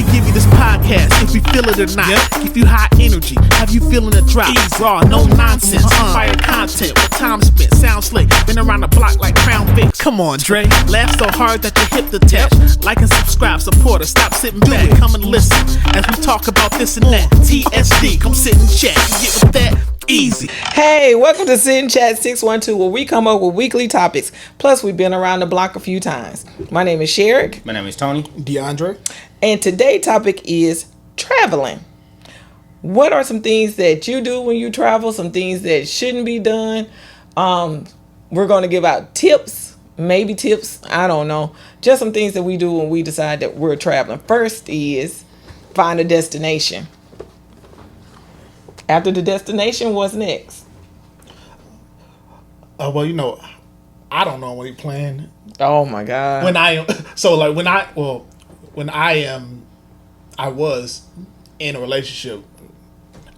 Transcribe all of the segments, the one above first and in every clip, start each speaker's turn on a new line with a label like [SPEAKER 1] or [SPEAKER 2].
[SPEAKER 1] We give you this podcast if we feel it or not. Give you high energy, have you feeling a drop. Raw, no nonsense, fire content with time spent, sound slick. Been around the block like Crown Vic. Come on, Dre. Laugh so hard that your hip detach. Like and subscribe, support us. Stop sitting back, come and listen as we talk about this and that. TSD, come sit and chat. You get with that? Easy.
[SPEAKER 2] Hey, welcome to Sit and Chat 612, where we come up with weekly topics. Plus, we've been around the block a few times. My name is Sherrick.
[SPEAKER 3] My name is Tony.
[SPEAKER 1] DeAndre.
[SPEAKER 2] And today's topic is traveling. What are some things that you do when you travel? Some things that shouldn't be done. We're going to give out tips, maybe tips. I don't know. Just some things that we do when we decide that we're traveling. First is find a destination. After the destination, what's next?
[SPEAKER 1] Well, you know, I don't know what you plan.
[SPEAKER 2] Oh my God.
[SPEAKER 1] I was in a relationship.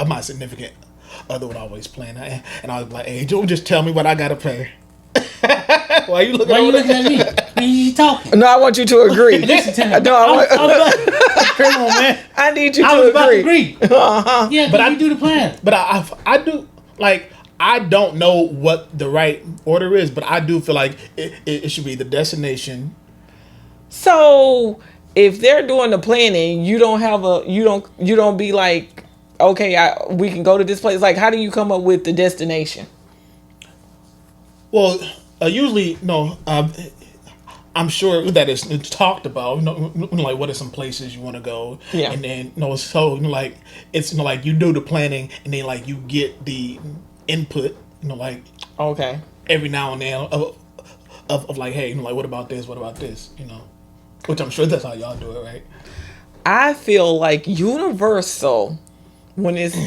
[SPEAKER 1] My significant other would always plan, and I was like, "Hey, Joe, just tell me what I gotta pay." Why you looking
[SPEAKER 3] at me? Why you talking?
[SPEAKER 2] No, I want you to agree.
[SPEAKER 3] Listen to me.
[SPEAKER 2] No,
[SPEAKER 3] Come on, man.
[SPEAKER 2] I need you
[SPEAKER 3] I
[SPEAKER 2] to
[SPEAKER 3] was
[SPEAKER 2] agree.
[SPEAKER 3] about to agree.
[SPEAKER 2] Uh-huh.
[SPEAKER 3] Yeah, but I do the plan.
[SPEAKER 1] But I do, like, I don't know what the right order is, but I do feel like it should be the destination.
[SPEAKER 2] So if they're doing the planning, you don't be like, okay, we can go to this place. Like, how do you come up with the destination?
[SPEAKER 1] Well, usually, no. I'm sure that it's talked about. Like, what are some places you want to go?
[SPEAKER 2] Yeah.
[SPEAKER 1] And then, like, it's like you do the planning, and then like you get the input. Like,
[SPEAKER 2] Okay.
[SPEAKER 1] every now and then of like, hey, like, what about this? What about this? Which I'm sure that's how y'all do it, right?
[SPEAKER 2] I feel like universal, when it's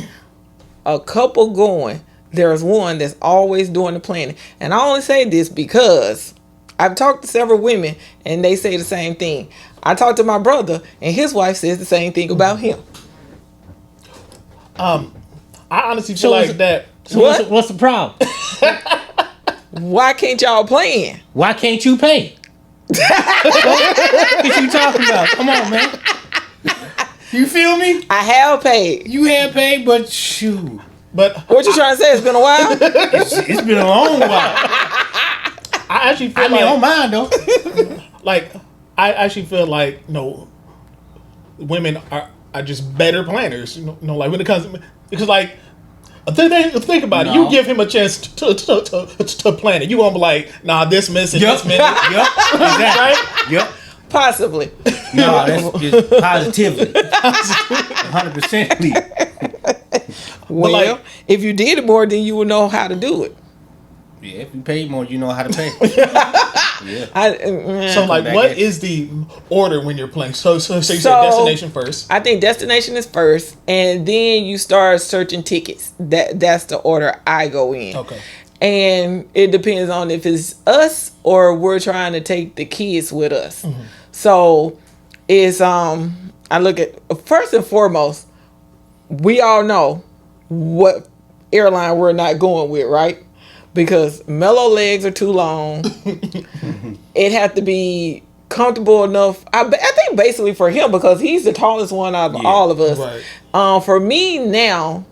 [SPEAKER 2] a couple going, there's one that's always doing the planning. And I only say this because I've talked to several women and they say the same thing. I talked to my brother and his wife says the same thing about him.
[SPEAKER 1] I honestly feel that.
[SPEAKER 3] So what's the problem?
[SPEAKER 2] Why can't y'all plan?
[SPEAKER 3] Why can't you pay? What you talking about? Come on, man. You feel me?
[SPEAKER 2] I have paid.
[SPEAKER 3] You have paid, but shoot.
[SPEAKER 1] But
[SPEAKER 2] What you trying to say? It's been a while?
[SPEAKER 3] It's been a long while.
[SPEAKER 1] I actually feel
[SPEAKER 3] on mine though.
[SPEAKER 1] like I actually feel like women are just better planners. Like when it comes because like think about it. You give him a chance to plan it. You won't be like, nah, this missing, this missing.
[SPEAKER 3] Yep. Exactly.
[SPEAKER 1] Right?
[SPEAKER 3] Yep.
[SPEAKER 2] Possibly.
[SPEAKER 3] No, that's just positively. 100%.
[SPEAKER 2] Well,
[SPEAKER 1] like,
[SPEAKER 2] if you did it more, then you would know how to do it.
[SPEAKER 3] Yeah, if you pay more, you know how to pay. Yeah.
[SPEAKER 1] So like, what is the order when you're playing? So you say destination first.
[SPEAKER 2] I think destination is first, and then you start searching tickets. That's the order I go in.
[SPEAKER 1] Okay.
[SPEAKER 2] And it depends on if it's us or we're trying to take the kids with us. Mm-hmm. So it's I look at first and foremost, we all know what airline we're not going with, right? Because mellow legs are too long. It has to be comfortable enough. I think basically for him, because he's the tallest one out of all of us.
[SPEAKER 1] Right.
[SPEAKER 2] For me now,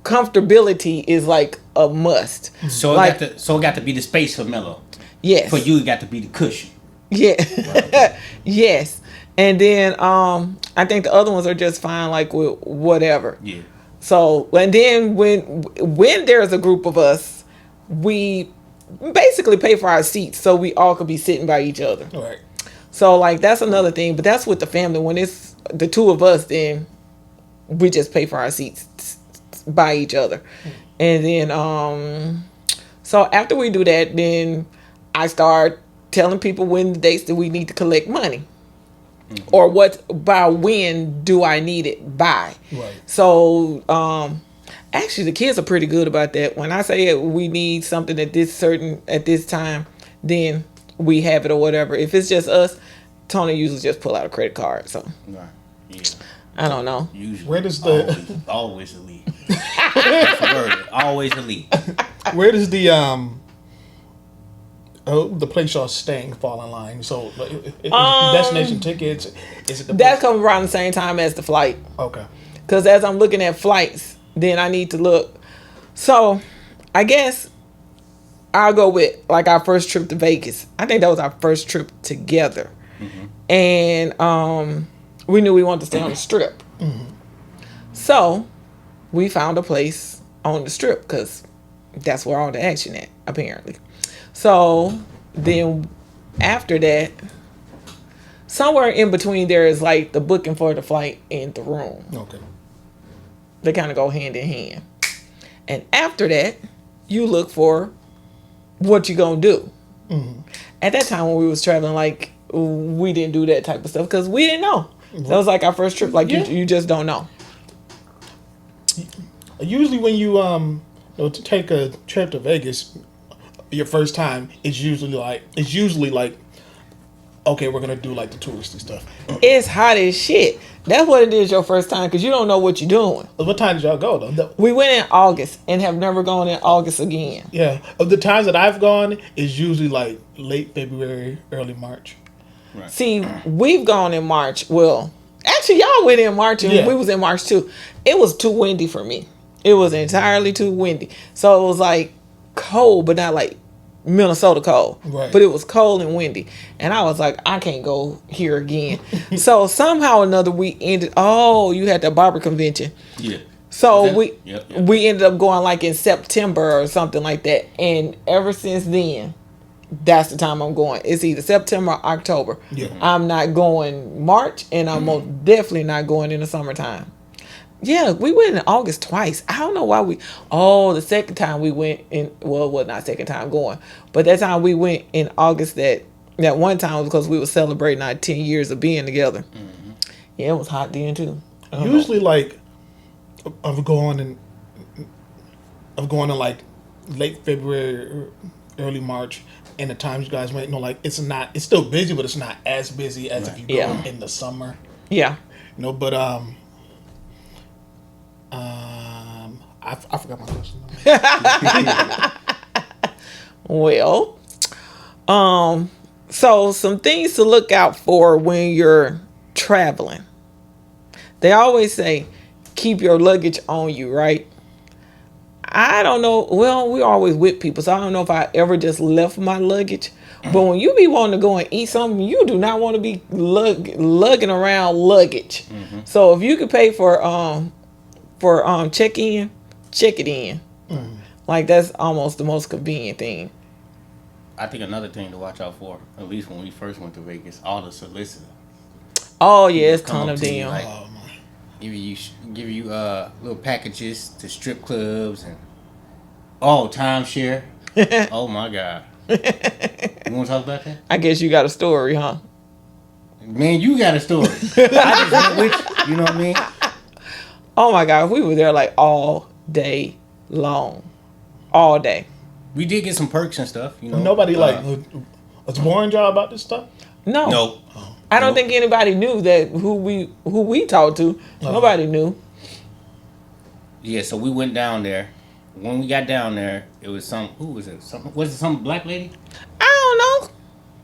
[SPEAKER 2] comfortability is like a must.
[SPEAKER 3] So
[SPEAKER 2] like,
[SPEAKER 3] it got to be the space for mellow.
[SPEAKER 2] Yes.
[SPEAKER 3] For you, it got to be the cushion.
[SPEAKER 2] Yeah.
[SPEAKER 3] Right.
[SPEAKER 2] Yes. And then I think the other ones are just fine, like with whatever.
[SPEAKER 3] Yeah.
[SPEAKER 2] So and then when there's a group of us, we basically pay for our seats so we all could be sitting by each other.
[SPEAKER 1] All right.
[SPEAKER 2] So like that's another thing, but that's with the family. When it's the two of us, then we just pay for our seats by each other. And then so after we do that, then I start telling people when the dates that we need to collect money. Mm-hmm. Or when do I need it by?
[SPEAKER 1] Right.
[SPEAKER 2] So actually the kids are pretty good about that. When I say we need something at this time, then we have it or whatever. If it's just us, Tony usually just pull out a credit card. So
[SPEAKER 3] Right. Yeah.
[SPEAKER 2] I don't know.
[SPEAKER 3] Usually.
[SPEAKER 1] Where does
[SPEAKER 3] always the lead? That's the word. Always the lead.
[SPEAKER 1] Where does the
[SPEAKER 3] the place y'all staying fall in line? So destination tickets, is it the
[SPEAKER 2] That comes around the same time as the flight.
[SPEAKER 3] Okay.
[SPEAKER 2] Because as I'm looking at flights, then I need to look. So I guess I'll go with like our first trip to Vegas. I think that was our first trip together. And we knew we wanted to stay on the strip. So we found a place on the strip because that's where all the action at, apparently. So then after that, somewhere in between there is like the booking for the flight and the room.
[SPEAKER 3] Okay.
[SPEAKER 2] They kind of go hand in hand. And after that, you look for what you gonna do. At that time when we was traveling, like, we didn't do that type of stuff because we didn't know. That was like our first trip. Like, you just don't know.
[SPEAKER 3] Usually when you to take a trip to Vegas, your first time, it's usually like okay, we're gonna do like the touristy stuff.
[SPEAKER 2] It's hot as shit. That's what it is your first time because you don't know what you're doing.
[SPEAKER 3] What time did y'all go though?
[SPEAKER 2] We went in August and have never gone in August again.
[SPEAKER 3] Yeah, of the times that I've gone is usually like late February, early March.
[SPEAKER 2] Right. See, we've gone in March. Well, actually, y'all went in March and we was in March too. It was too windy for me. It was entirely too windy. So it was like cold, but not like Minnesota cold.
[SPEAKER 3] Right.
[SPEAKER 2] But it was cold and windy. And I was like, I can't go here again. So somehow or another we ended, you had the barber convention.
[SPEAKER 4] Yeah.
[SPEAKER 2] So we ended up going like in September or something like that. And ever since then, that's the time I'm going. It's either September or October.
[SPEAKER 3] Yeah.
[SPEAKER 2] I'm not going March, and I'm most definitely not going in the summertime. Yeah, we went in August twice. I don't know why the second time we went in, well, not second time going, but that time we went in August, that one time was because we were celebrating our 10 years of being together. Yeah, it was hot then too.
[SPEAKER 3] Usually like, I'm going in like late February or early March, and the times you guys went, it's still busy, but it's not as busy as if you go in the summer.
[SPEAKER 2] Yeah.
[SPEAKER 3] But I forgot my question.
[SPEAKER 2] Well, so some things to look out for when you're traveling. They always say, keep your luggage on you, right? I don't know. Well, we're always with people, so I don't know if I ever just left my luggage. But when you be wanting to go and eat something, you do not want to be lugging around luggage. So if you could pay for check-in, check it in. Like, that's almost the most convenient thing.
[SPEAKER 4] I think another thing to watch out for, at least when we first went to Vegas, all the solicitors.
[SPEAKER 2] Oh yeah, it's a ton of them.
[SPEAKER 4] Like, give you little packages to strip clubs and timeshare. Oh my God. You want to talk about that?
[SPEAKER 2] I guess you got a story, huh?
[SPEAKER 4] Man, you got a story. I just went with you know what I mean?
[SPEAKER 2] Oh my God, we were there like all day long. All day.
[SPEAKER 4] We did get some perks and stuff,
[SPEAKER 3] Nobody was warned y'all about this stuff?
[SPEAKER 2] No.
[SPEAKER 4] Nope.
[SPEAKER 2] I don't think anybody knew that who we talked to. Nobody knew.
[SPEAKER 4] Yeah, so we went down there. When we got down there, it was was it some black lady?
[SPEAKER 2] I don't know.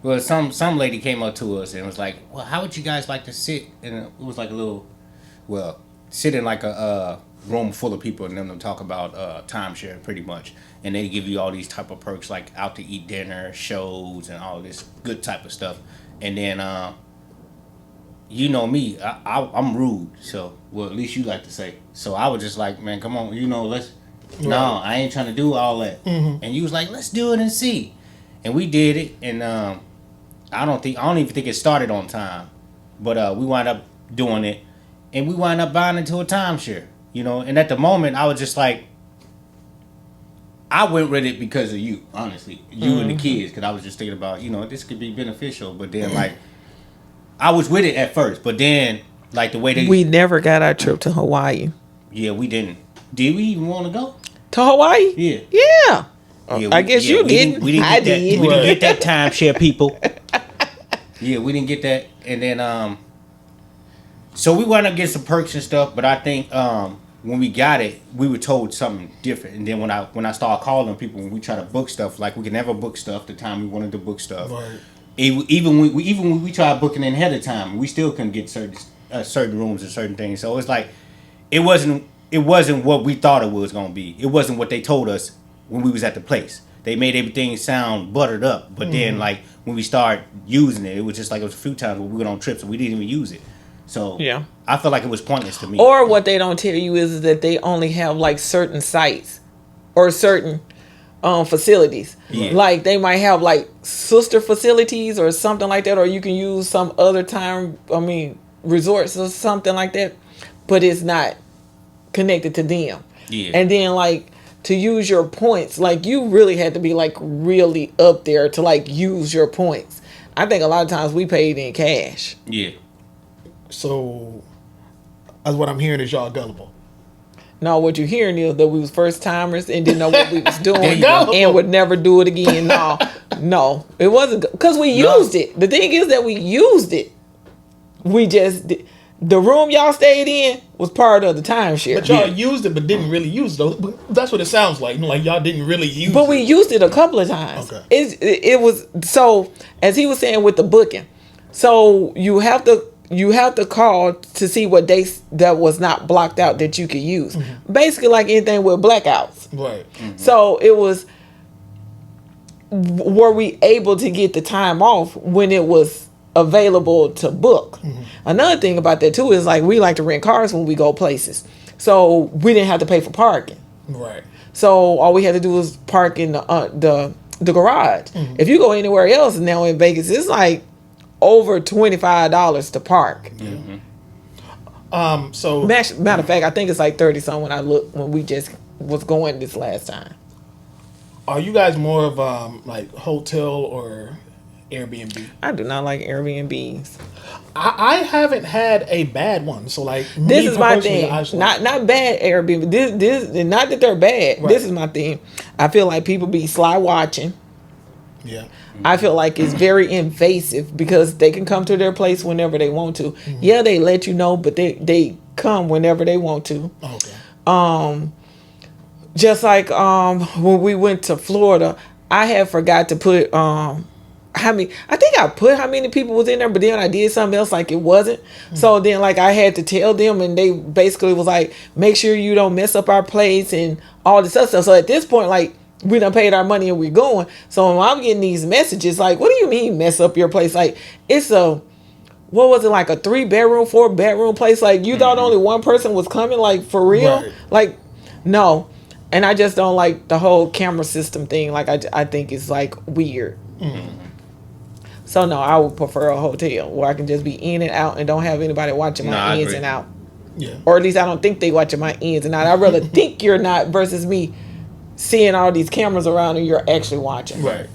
[SPEAKER 4] Well, some lady came up to us and was like, well, how would you guys like to sit? And it was like sit in like a room full of people and them talk about timeshare pretty much. And they give you all these type of perks like out to eat dinner, shows, and all this good type of stuff. And then, you know me, I'm rude. So, well, at least you like to say. So I was just like, man, come on, let's. Right. No, I ain't trying to do all that. And you was like, let's do it and see. And we did it. And I don't even think it started on time. But we wound up doing it. And we wound up buying into a timeshare. And at the moment, I was just like, I went with it because of you, honestly. You and the kids. Because I was just thinking about, this could be beneficial. But then, I was with it at first. But then, the way
[SPEAKER 2] we never got our trip to Hawaii.
[SPEAKER 4] Yeah, we didn't. Did we even want to go?
[SPEAKER 2] To Hawaii?
[SPEAKER 4] Yeah.
[SPEAKER 2] Yeah. I guess you didn't. I did.
[SPEAKER 4] We didn't get that timeshare, people. Yeah, we didn't get that. And then, so we wound up getting some perks and stuff. But I think when we got it, we were told something different. And then when I started calling people, when we try to book stuff, like we could never book stuff the time we wanted to book stuff.
[SPEAKER 3] Right.
[SPEAKER 4] Even when we tried booking in ahead of time, we still couldn't get certain rooms and certain things. So it's like it wasn't what we thought it was gonna be. It wasn't what they told us when we was at the place. They made everything sound buttered up, but then like when we started using it, it was just like it was a few times when we went on trips and we didn't even use it. So
[SPEAKER 2] Yeah.
[SPEAKER 4] I felt like it was pointless to me.
[SPEAKER 2] Or what they don't tell you is that they only have like certain sites or certain facilities.
[SPEAKER 4] Yeah.
[SPEAKER 2] Like they might have like sister facilities or something like that, or you can use some other resorts or something like that, but it's not connected to them.
[SPEAKER 4] Yeah.
[SPEAKER 2] And then like to use your points, like you really had to be like really up there to like use your points. I think a lot of times we paid in cash.
[SPEAKER 4] Yeah.
[SPEAKER 3] So, as what I'm hearing is y'all gullible.
[SPEAKER 2] No, what you're hearing is that we was first timers and didn't know what we was doing
[SPEAKER 3] go.
[SPEAKER 2] and would never do it again. No, it wasn't because we used it. The thing is that we used it. We just the room y'all stayed in was part of the timeshare.
[SPEAKER 3] But y'all used it, but didn't really use it. Though. That's what it sounds like. Like y'all didn't really use it.
[SPEAKER 2] But we used it a couple of times.
[SPEAKER 3] Okay.
[SPEAKER 2] It was so as he was saying with the booking. So you have to call to see what dates that was not blocked out that you could use.
[SPEAKER 3] Mm-hmm.
[SPEAKER 2] Basically like anything with blackouts.
[SPEAKER 3] Right.
[SPEAKER 2] So it was, were we able to get the time off when it was available to book? Another thing about that too is like we like to rent cars when we go places. So we didn't have to pay for parking.
[SPEAKER 3] Right.
[SPEAKER 2] So all we had to do was park in the garage. If you go anywhere else now in Vegas, it's like over $25 to park.
[SPEAKER 3] So
[SPEAKER 2] Matter of fact, I think it's like 30 something when I looked when we just was going this last time.
[SPEAKER 3] are you guys more of like hotel or Airbnb?
[SPEAKER 2] I do not like Airbnbs.
[SPEAKER 3] I haven't had a bad one. So like
[SPEAKER 2] This
[SPEAKER 3] me
[SPEAKER 2] is my
[SPEAKER 3] personally,
[SPEAKER 2] thing.
[SPEAKER 3] I just
[SPEAKER 2] Not bad Airbnb. This not that they're bad.
[SPEAKER 3] Right.
[SPEAKER 2] This is my thing. I feel like people be sly watching.
[SPEAKER 3] yeah.
[SPEAKER 2] I feel like it's very invasive because they can come to their place whenever they want to. Yeah, they let you know, but they come whenever they want to.
[SPEAKER 3] Okay.
[SPEAKER 2] Just like when we went to Florida, I had forgot to put how many people was in there, but then I did something else like it wasn't. So then like I had to tell them, and they basically was like, make sure you don't mess up our place and all this other stuff. So at this point, like we done paid our money and we're going. So when I'm getting these messages, like, what do you mean mess up your place? Like it's what was it, like a 3-bedroom, 4-bedroom place? Like you thought only one person was coming, like for real?
[SPEAKER 3] Right.
[SPEAKER 2] Like no. And I just don't like the whole camera system thing. Like I think it's like weird. So no, I would prefer a hotel where I can just be in and out and don't have anybody watching my
[SPEAKER 4] I
[SPEAKER 2] ins
[SPEAKER 4] agree.
[SPEAKER 2] and out.
[SPEAKER 3] Yeah.
[SPEAKER 2] Or at least I don't think they watching my ins and out. I'd rather think you're not versus me seeing all these cameras around and you're actually watching.
[SPEAKER 3] Right.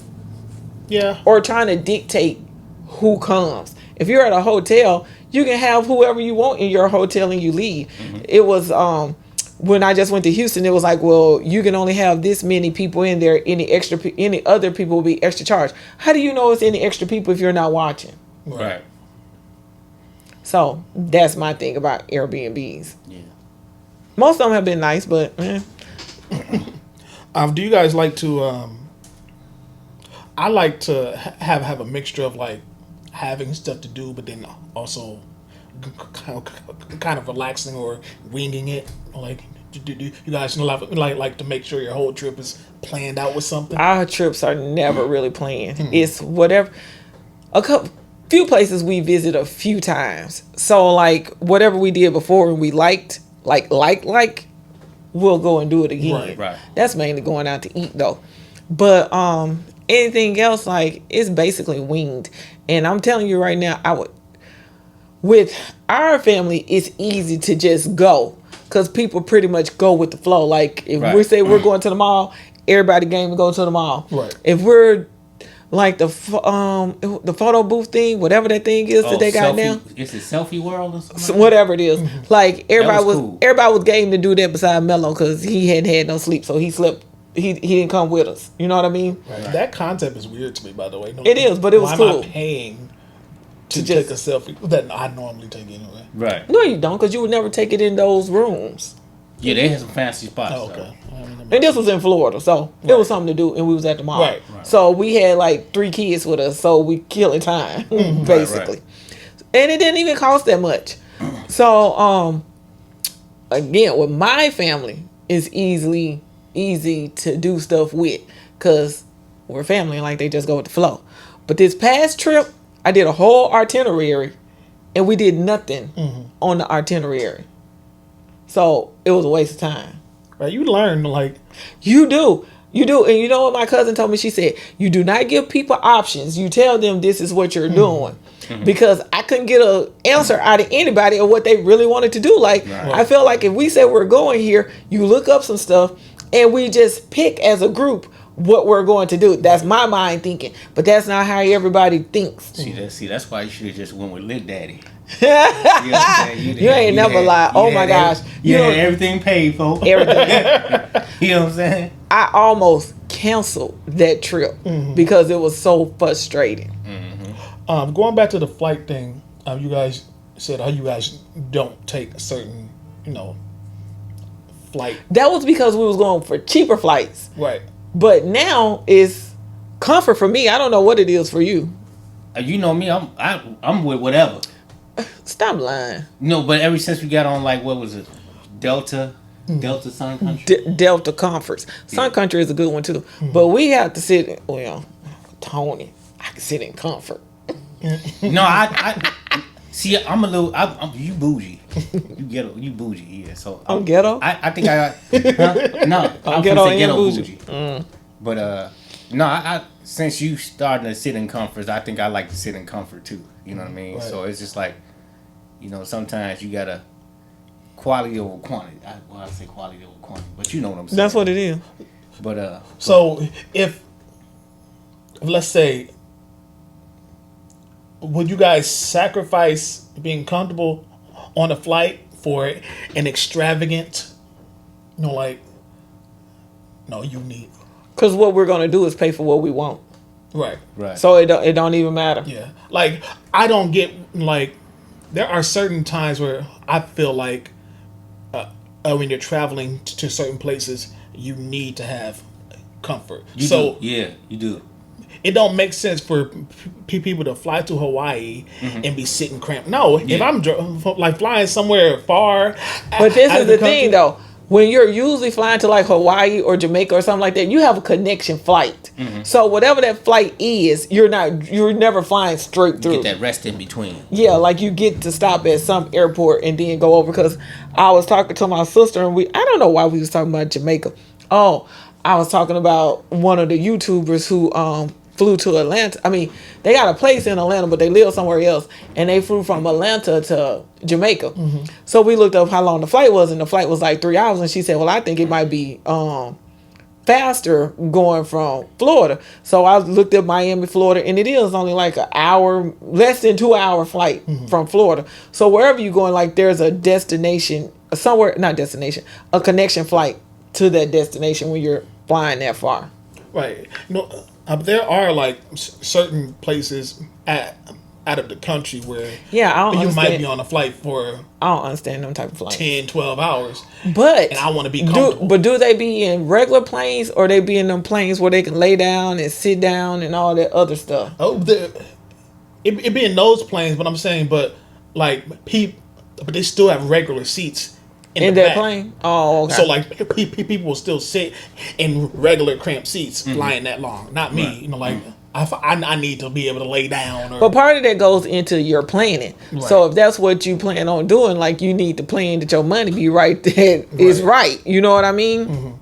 [SPEAKER 3] Yeah.
[SPEAKER 2] Or trying to dictate who comes. If you're at a hotel, you can have whoever you want in your hotel and you leave. It was when I just went to Houston, it was like, well, you can only have this many people in there. Any other people will be extra charged. How do you know it's any extra people if you're not watching?
[SPEAKER 4] Right.
[SPEAKER 2] So that's my thing about Airbnbs.
[SPEAKER 4] Yeah.
[SPEAKER 2] Most of them have been nice, but
[SPEAKER 3] Do you guys like to? I like to have a mixture of like having stuff to do, but then also kind of relaxing or winging it. Like, do you guys like to make sure your whole trip is planned out with something?
[SPEAKER 2] our trips are never really planned. It's whatever. Few places we visit a few times. So like whatever we did before and we liked, we'll go and do it again.
[SPEAKER 3] Right.
[SPEAKER 2] That's mainly going out to eat though. But anything else, like it's basically winged. And I'm telling you right now, with our family, it's easy to just go because people pretty much go with the flow. Like if we say we're going to the mall, everybody game to go to the mall.
[SPEAKER 3] Right.
[SPEAKER 2] If we're like the photo booth thing, whatever that thing is that they got now,
[SPEAKER 4] It's a selfie world or something.
[SPEAKER 2] so whatever it is, like everybody
[SPEAKER 4] was
[SPEAKER 2] was
[SPEAKER 4] cool.
[SPEAKER 2] everybody was game to do that beside Mello because he hadn't had no sleep, so he slept. He didn't come with us. You know what I mean?
[SPEAKER 3] Right. That concept is weird to me, by the way. No,
[SPEAKER 2] It is, but it was
[SPEAKER 3] why
[SPEAKER 2] cool.
[SPEAKER 3] am I paying to
[SPEAKER 2] just-
[SPEAKER 3] take a selfie that I normally take anyway?
[SPEAKER 4] Right.
[SPEAKER 2] No, you don't, because you would never take it in those rooms.
[SPEAKER 4] Yeah, they had some fancy spots.
[SPEAKER 3] Oh,
[SPEAKER 4] So.
[SPEAKER 3] okay.
[SPEAKER 2] And this was in Florida, so it was something to do, and we was at the mall.
[SPEAKER 3] Right.
[SPEAKER 2] So we had like 3 kids with us, so we killing time, basically.
[SPEAKER 4] Right.
[SPEAKER 2] And it didn't even cost that much. So, again, with my family, it's easy to do stuff with, because we're family, and like they just go with the flow. But this past trip, I did a whole itinerary, and we did nothing on the itinerary. So it was a waste of time.
[SPEAKER 3] Right. You learn like
[SPEAKER 2] You do. And you know what my cousin told me? She said, you do not give people options. You tell them this is what you're doing. Because I couldn't get an answer out of anybody of what they really wanted to do. Like, I feel like if we said we're going here, you look up some stuff and we just pick as a group what we're going to do. That's my mind thinking. But that's not how everybody thinks.
[SPEAKER 4] See, that's why you should have just went with Lil Daddy. You know what I'm saying?
[SPEAKER 2] You ain't never lied. Oh my gosh.
[SPEAKER 4] You
[SPEAKER 2] You
[SPEAKER 4] had
[SPEAKER 2] know-
[SPEAKER 4] everything paid for.
[SPEAKER 2] Everything.
[SPEAKER 4] You know what I'm saying?
[SPEAKER 2] I almost canceled that trip because it was so frustrating.
[SPEAKER 3] Going back to the flight thing, you guys said how you guys don't take a certain, flight.
[SPEAKER 2] That was because we was going for cheaper flights.
[SPEAKER 3] Right.
[SPEAKER 2] But now it's comfort for me. I don't know what it is for you.
[SPEAKER 4] You know me, I'm with whatever.
[SPEAKER 2] Stop lying.
[SPEAKER 4] No, but ever since we got on, like, what was it? Delta Sun Country?
[SPEAKER 2] Delta Comforts. Sun Country is a good one too. But we have to sit, Tony, I can sit in comfort.
[SPEAKER 4] No, I see. I'm a little. You bougie. You ghetto. You bougie. Yeah. So
[SPEAKER 2] I'm ghetto?
[SPEAKER 4] I think I got. No, I'm
[SPEAKER 2] ghetto
[SPEAKER 4] gonna say
[SPEAKER 2] and
[SPEAKER 4] ghetto
[SPEAKER 2] bougie.
[SPEAKER 4] bougie. But no, I since you starting to sit in comfort, I think I like to sit in comfort too. You know what I mean?
[SPEAKER 3] Right.
[SPEAKER 4] So it's just like, sometimes you gotta quality over quantity. I say quality over quantity, but you know what I'm saying.
[SPEAKER 2] That's what it is.
[SPEAKER 4] But
[SPEAKER 3] So if let's say, would you guys sacrifice being comfortable on a flight for an extravagant, no, you need.
[SPEAKER 2] Because what we're going to do is pay for what we want.
[SPEAKER 3] Right.
[SPEAKER 4] right.
[SPEAKER 2] So it don't even matter.
[SPEAKER 3] Yeah. Like, I don't get, there are certain times where I feel like when you're traveling to certain places, you need to have comfort.
[SPEAKER 4] Yeah, you do.
[SPEAKER 3] It don't make sense for people to fly to Hawaii and be sitting cramped. No, if I'm flying somewhere far.
[SPEAKER 2] But this
[SPEAKER 3] out
[SPEAKER 2] is
[SPEAKER 3] of
[SPEAKER 2] the
[SPEAKER 3] country-
[SPEAKER 2] thing, though. When you're usually flying to like Hawaii or Jamaica or something like that, you have a connection flight. So whatever that flight is, you're never flying straight through.
[SPEAKER 4] Get that rest in between.
[SPEAKER 2] Yeah, like you get to stop at some airport and then go over. Because I was talking to my sister and I don't know why we was talking about Jamaica. Oh, I was talking about one of the YouTubers who flew to Atlanta. I mean, they got a place in Atlanta, but they live somewhere else. And they flew from Atlanta to Jamaica. So we looked up how long the flight was, and the flight was like 3 hours. And she said, well, I think it might be faster going from Florida. So I looked up Miami, Florida, and it is only like an hour, less than 2 hour flight from Florida. So wherever you're going, like there's a destination, a connection flight to that destination when you're flying that far.
[SPEAKER 3] Right. There are certain places out of the country where
[SPEAKER 2] Yeah, I don't
[SPEAKER 3] you
[SPEAKER 2] understand.
[SPEAKER 3] might be on a flight for
[SPEAKER 2] I don't understand them type of flights.
[SPEAKER 3] 10, 12 hours.
[SPEAKER 2] But
[SPEAKER 3] And I want to be comfortable.
[SPEAKER 2] do they be in regular planes or they be in them planes where they can lay down and sit down and all that other stuff?
[SPEAKER 3] It be in those planes, but I'm saying, but they still have regular seats
[SPEAKER 2] In
[SPEAKER 3] the
[SPEAKER 2] that
[SPEAKER 3] back.
[SPEAKER 2] plane? Oh, okay.
[SPEAKER 3] So people will still sit in regular cramped seats flying that long. Not me. I need to be able to lay down. Or,
[SPEAKER 2] But part of that goes into your planning.
[SPEAKER 3] Right.
[SPEAKER 2] So if that's what you plan on doing, like you need to plan that your money be right that is right. You know what I mean?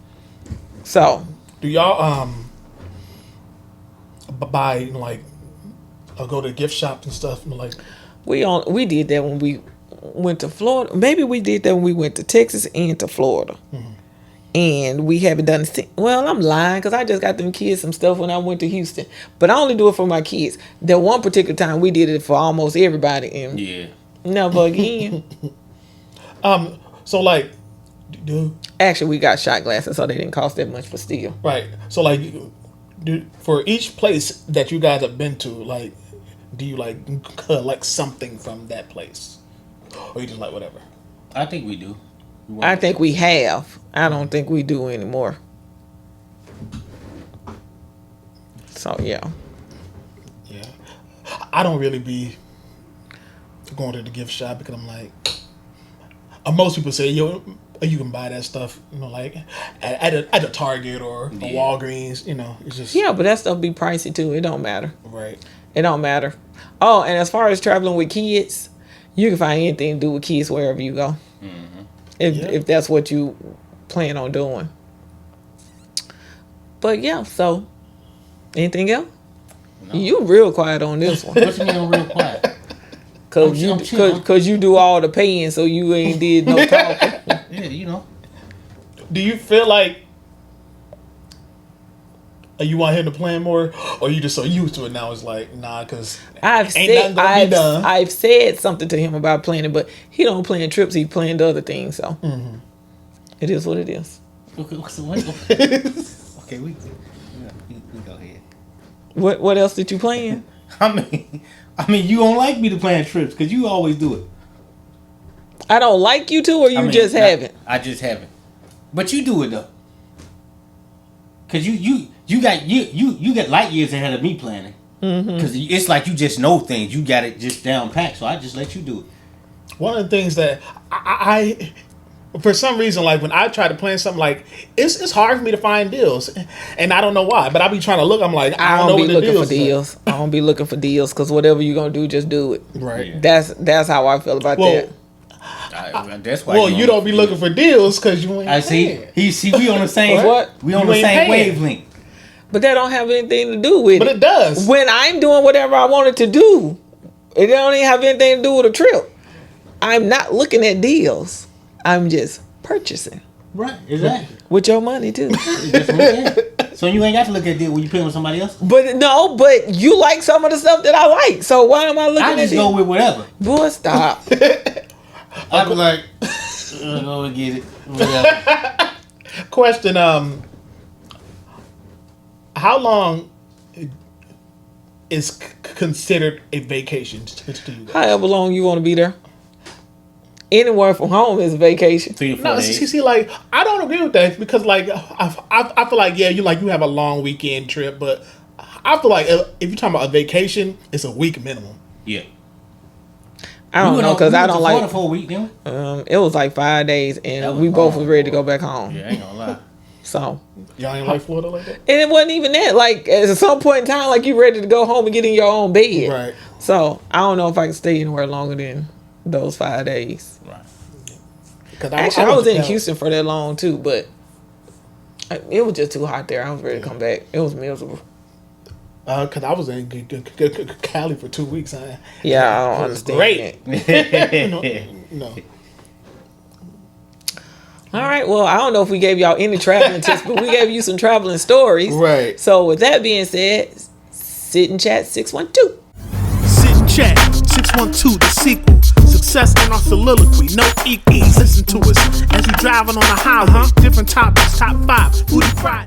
[SPEAKER 2] So
[SPEAKER 3] do y'all buy go to gift shops and stuff
[SPEAKER 2] we did that when we went to Florida. Maybe we did that when we went to Texas and to Florida. And we haven't done it since. Well, I'm lying because I just got them kids some stuff when I went to Houston. But I only do it for my kids. That one particular time we did it for almost everybody. And
[SPEAKER 4] Yeah.
[SPEAKER 2] never again.
[SPEAKER 3] So
[SPEAKER 2] Actually, we got shot glasses, so they didn't cost that much for steel.
[SPEAKER 3] right. So for each place that you guys have been to, do you collect something from that place, or you just whatever?
[SPEAKER 4] I think we do.
[SPEAKER 2] I think we have. I don't think we do anymore. So yeah.
[SPEAKER 3] Yeah. I don't really be going to the gift shop because I'm like, most people say, yo, you can buy that stuff, like at a Target or a Walgreens, it's just.
[SPEAKER 2] Yeah, but that stuff be pricey too. It don't matter.
[SPEAKER 3] Right.
[SPEAKER 2] It don't matter. Oh, and as far as traveling with kids, you can find anything to do with kids wherever you go. Mm-hmm. If that's what you plan on doing. But yeah, so anything else? No. You real quiet on this one.
[SPEAKER 4] What you mean real quiet?
[SPEAKER 2] Cause you do all the paying, so you ain't did no talking.
[SPEAKER 4] Yeah,
[SPEAKER 3] Do you feel like you want him to plan more, or you just so used to it now? It's like, nah, because
[SPEAKER 2] I've said something to him about planning, but he don't plan trips. He planned other things, so it is what it is.
[SPEAKER 4] Okay, we go ahead.
[SPEAKER 2] What else did you plan?
[SPEAKER 4] I mean, you don't like me to plan trips because you always do it.
[SPEAKER 2] I don't like you to, or you just haven't.
[SPEAKER 4] I just haven't, but you do it though. Cause you got light years ahead of me planning. Cause it's like you just know things. You got it just down packed. So I just let you do it.
[SPEAKER 3] One of the things that I for some reason, like when I try to plan something, like it's hard for me to find deals, and I don't know why. But I be trying to look. I'm like, I don't know what the deals.
[SPEAKER 2] I don't be looking for deals because whatever you're gonna do, just do it.
[SPEAKER 3] Right.
[SPEAKER 2] Yeah. That's how I feel about that.
[SPEAKER 4] That's why.
[SPEAKER 3] Well, you don't be looking for deals because you ain't.
[SPEAKER 4] I see. We on the same.
[SPEAKER 2] What?
[SPEAKER 4] We on the same wavelength.
[SPEAKER 2] But that don't have anything to do with it.
[SPEAKER 3] But it does.
[SPEAKER 2] When I'm doing whatever I wanted to do, it don't even have anything to do with a trip. I'm not looking at deals. I'm just purchasing.
[SPEAKER 4] Right. Exactly.
[SPEAKER 2] With your money too.
[SPEAKER 4] So you ain't got to look at deals when you pay with somebody else.
[SPEAKER 2] But you like some of the stuff that I like. So why am I looking at it?
[SPEAKER 4] I just go with whatever.
[SPEAKER 2] Boy, stop.
[SPEAKER 4] I be like, go and get it. Whatever.
[SPEAKER 3] Question: how long is considered a vacation to you guys?
[SPEAKER 2] However long you want to be there. Anywhere from home is a vacation.
[SPEAKER 4] 3 to 4
[SPEAKER 3] No,
[SPEAKER 4] days.
[SPEAKER 3] see, like I don't agree with that because, like, I feel like you have a long weekend trip, but I feel like if you're talking about a vacation, it's a week minimum.
[SPEAKER 4] Yeah.
[SPEAKER 2] I don't know because I don't like.
[SPEAKER 4] For a week, then.
[SPEAKER 2] It was like 5 days, and we both was ready to go back home.
[SPEAKER 4] Yeah, I ain't gonna lie.
[SPEAKER 2] So.
[SPEAKER 3] Y'all ain't like Florida like that?
[SPEAKER 2] And it wasn't even that. Like at some point in time, like you ready to go home and get in your own bed.
[SPEAKER 3] Right.
[SPEAKER 2] So I don't know if I can stay anywhere longer than those 5 days.
[SPEAKER 3] Right.
[SPEAKER 2] Actually, I was in Houston for that long too, but it was just too hot there. I was ready to come back. It was miserable.
[SPEAKER 3] Because I was in Cali for 2 weeks.
[SPEAKER 2] Yeah, I don't understand.
[SPEAKER 3] Great. No.
[SPEAKER 2] All right. Well, I don't know if we gave y'all any traveling tips, but we gave you some traveling stories.
[SPEAKER 3] Right.
[SPEAKER 2] So with that being said, sit and chat 612.
[SPEAKER 1] Sit and chat 612, the sequel. Success in our soliloquy, no equals. Listen to us as we driving on the highway. Different topics, top 5, Foodie Friday.